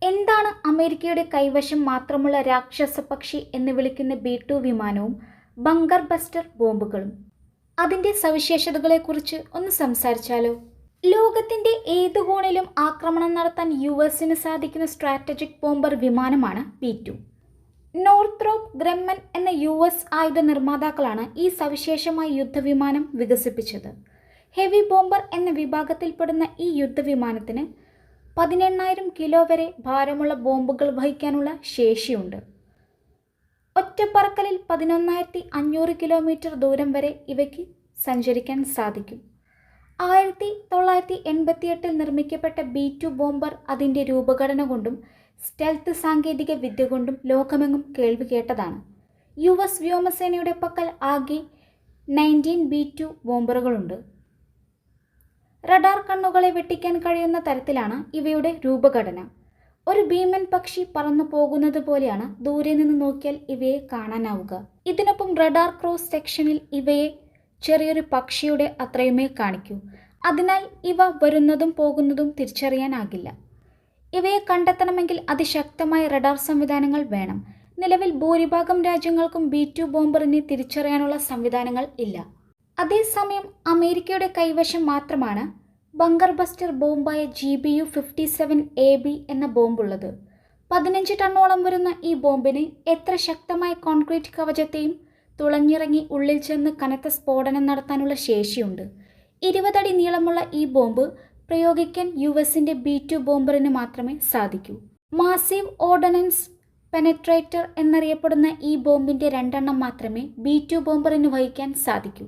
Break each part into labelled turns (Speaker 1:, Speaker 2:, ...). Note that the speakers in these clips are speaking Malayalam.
Speaker 1: എന്താണ് അമേരിക്കയുടെ കൈവശം മാത്രമുള്ള രാക്ഷസ പക്ഷി എന്ന് വിളിക്കുന്ന B-2 വിമാനവും ബങ്കർ ബസ്റ്റർ ബോംബുകളും? അതിൻ്റെ സവിശേഷതകളെക്കുറിച്ച് ഒന്ന് സംസാരിച്ചാലോ? ലോകത്തിൻ്റെ ഏതു കോണിലും ആക്രമണം നടത്താൻ US-ന് സാധിക്കുന്ന സ്ട്രാറ്റജിക് ബോംബർ വിമാനമാണ് B-2. നോർത്രോപ്പ് ഗ്രമ്മൻ എന്ന US ആയുധ നിർമ്മാതാക്കളാണ് ഈ സവിശേഷമായ യുദ്ധവിമാനം വികസിപ്പിച്ചത്. ഹെവി ബോംബർ എന്ന വിഭാഗത്തിൽപ്പെടുന്ന ഈ യുദ്ധവിമാനത്തിന് 18,000 കിലോ വരെ ഭാരമുള്ള ബോംബുകൾ വഹിക്കാനുള്ള ശേഷിയുണ്ട്. ഒറ്റപ്പറക്കലിൽ 11,500 കിലോമീറ്റർ ദൂരം വരെ ഇവയ്ക്ക് സഞ്ചരിക്കാൻ സാധിക്കും. 1988 നിർമ്മിക്കപ്പെട്ട B-2 ബോംബർ അതിൻ്റെ രൂപഘടന കൊണ്ടും സ്റ്റെൽത്ത് സാങ്കേതിക വിദ്യ കൊണ്ടും ലോകമെങ്ങും കേൾവി കേട്ടതാണ്. US വ്യോമസേനയുടെ പക്കൽ ആകെ 19 B-2 ബോംബറുകളുണ്ട്. റഡാർ കണ്ണുകളെ വെട്ടിക്കാൻ കഴിയുന്ന തരത്തിലാണ് ഇവയുടെ രൂപഘടന. ഒരു ഭീമൻ പക്ഷി പറന്നു പോകുന്നത് പോലെയാണ് ദൂരെ നിന്ന് നോക്കിയാൽ ഇവയെ കാണാനാവുക. ഇതിനൊപ്പം റഡാർ ക്രോസ് സെക്ഷനിൽ ഇവയെ ചെറിയൊരു പക്ഷിയുടെ അത്രയുമേ കാണിക്കൂ. അതിനാൽ ഇവ വരുന്നതും പോകുന്നതും തിരിച്ചറിയാനാകില്ല. ഇവയെ കണ്ടെത്തണമെങ്കിൽ അതിശക്തമായ റഡാർ സംവിധാനങ്ങൾ വേണം. നിലവിൽ ഭൂരിഭാഗം രാജ്യങ്ങൾക്കും B-2 ബോംബറിനെ തിരിച്ചറിയാനുള്ള സംവിധാനങ്ങൾ ഇല്ല. അതേസമയം അമേരിക്കയുടെ കൈവശം മാത്രമാണ് ബങ്കർ ബസ്റ്റർ ബോംബായ GBU-57AB എന്ന ബോംബുള്ളത്. 15 ടണ്ണോളം വരുന്ന ഈ ബോംബിന് എത്ര ശക്തമായ കോൺക്രീറ്റ് കവചത്തെയും തുളഞ്ഞിറങ്ങി ഉള്ളിൽ ചെന്ന് കനത്ത സ്ഫോടനം നടത്താനുള്ള ശേഷിയുണ്ട്. 20 അടി നീളമുള്ള ഈ ബോംബ് പ്രയോഗിക്കാൻ US-ന്റെ B-2 ബോംബറിന് മാത്രമേ സാധിക്കൂ. മാസീവ് ഓർഡിനൻസ് പെനട്രേറ്റർ എന്നറിയപ്പെടുന്ന ഈ ബോംബിൻ്റെ 2 എണ്ണം മാത്രമേ B-2 ബോംബറിന് വഹിക്കാൻ സാധിക്കൂ.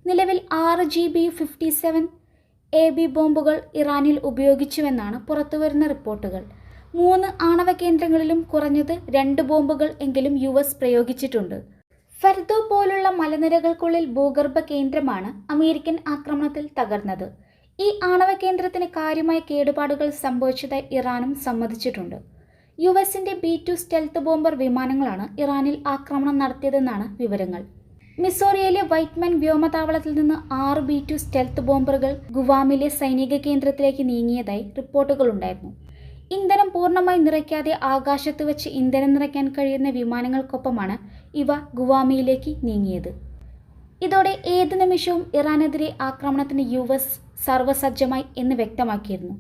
Speaker 1: നിലവിൽ 6 GBU-57AB ബോംബുകൾ ഇറാനിൽ ഉപയോഗിച്ചുവെന്നാണ് പുറത്തുവരുന്ന റിപ്പോർട്ടുകൾ. 3 ആണവ കേന്ദ്രങ്ങളിലും കുറഞ്ഞത് 2 ബോംബുകൾ എങ്കിലും US പ്രയോഗിച്ചിട്ടുണ്ട്. ഫെർദോ പോലുള്ള മലനിരകൾക്കുള്ളിൽ ഭൂഗർഭ കേന്ദ്രമാണ് അമേരിക്കൻ ആക്രമണത്തിൽ തകർന്നത്. ഈ ആണവ കേന്ദ്രത്തിന് കാര്യമായ കേടുപാടുകൾ സംഭവിച്ചതായി ഇറാനും സമ്മതിച്ചിട്ടുണ്ട്. US-ന്റെ B-2 സ്റ്റെൽത്ത് ബോംബർ വിമാനങ്ങളാണ് ഇറാനിൽ ആക്രമണം നടത്തിയതെന്നാണ് വിവരങ്ങൾ. മിസോറിയയിലെ വൈറ്റ്മാൻ വ്യോമതാവളത്തിൽ നിന്ന് 6 B-2 സ്റ്റെൽത്ത് ബോംബറുകൾ ഗുവാമിലെ സൈനിക കേന്ദ്രത്തിലേക്ക് നീങ്ങിയതായി റിപ്പോർട്ടുകളുണ്ടായിരുന്നു. ഇന്ധനം പൂർണ്ണമായി നിറയ്ക്കാതെ ആകാശത്ത് വെച്ച് ഇന്ധനം നിറയ്ക്കാൻ കഴിയുന്ന വിമാനങ്ങൾക്കൊപ്പമാണ് ഇവ ഗുവാമിയിലേക്ക് നീങ്ങിയത്. ഇതോടെ ഏത് നിമിഷവും ഇറാനെതിരെ ആക്രമണത്തിന് US സർവ്വസജ്ജമായി എന്ന് വ്യക്തമാക്കിയിരുന്നു.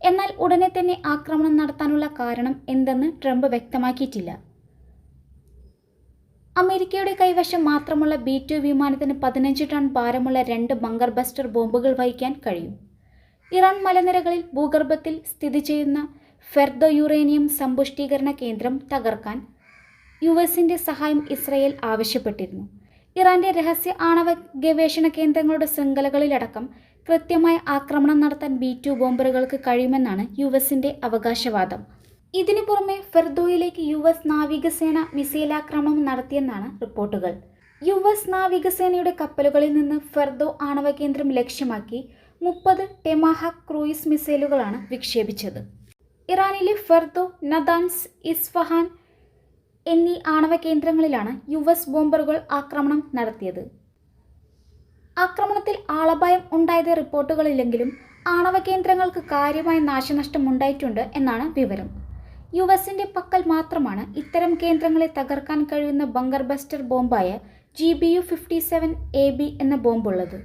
Speaker 1: എന്നാൽ ഉടനെ തന്നെ ആക്രമണം നടത്താനുള്ള കാരണം എന്തെന്ന് ട്രംപ് വ്യക്തമാക്കിയിട്ടില്ല. അമേരിക്കയുടെ കൈവശം മാത്രമുള്ള B-2 വിമാനത്തിന് 15 ടൺ ഭാരമുള്ള 2 ബങ്കർ ബസ്റ്റർ ബോംബുകൾ വഹിക്കാൻ കഴിയും. ഇറാൻ മലനിരകളിൽ ഭൂഗർഭത്തിൽ സ്ഥിതി ചെയ്യുന്ന ഫെർദോ യുറേനിയം സമ്പുഷ്ടീകരണ കേന്ദ്രം തകർക്കാൻ US-ന്റെ സഹായം ഇസ്രയേൽ ആവശ്യപ്പെട്ടിരുന്നു. ഇറാന്റെ രഹസ്യ ആണവ ഗവേഷണ കേന്ദ്രങ്ങളുടെ ശൃംഖലകളിലടക്കം കൃത്യമായ ആക്രമണം നടത്താൻ B-2 ബോംബറുകൾക്ക് കഴിയുമെന്നാണ് US-ന്റെ അവകാശവാദം. ഇതിനു പുറമെ ഫെർദോയിലേക്ക് US നാവികസേന മിസൈലാക്രമണം നടത്തിയെന്നാണ് റിപ്പോർട്ടുകൾ. US നാവികസേനയുടെ കപ്പലുകളിൽ നിന്ന് ഫെർദോ ആണവ കേന്ദ്രം ലക്ഷ്യമാക്കി 30 ടെമാഹാക് ക്രൂയിസ് മിസൈലുകളാണ് വിക്ഷേപിച്ചത്. ഇറാനിലെ ഫെർദോ, നദാൻസ്, ഇസ്ഫഹാൻ എന്നീ ആണവ കേന്ദ്രങ്ങളിലാണ് US ബോംബറുകൾ ആക്രമണം നടത്തിയത്. ആക്രമണത്തിൽ ആളപായം ഉണ്ടായത് റിപ്പോർട്ടുകളില്ലെങ്കിലും ആണവ കേന്ദ്രങ്ങൾക്ക് കാര്യമായ നാശനഷ്ടം ഉണ്ടായിട്ടുണ്ട് എന്നാണ് വിവരം. US-ന്റെ പക്കൽ മാത്രമാണ് ഇത്തരം കേന്ദ്രങ്ങളെ തകർക്കാൻ കഴിയുന്ന ബങ്കർ ബസ്റ്റർ ബോംബായ GBU-57AB എന്ന ബോംബുള്ളത്.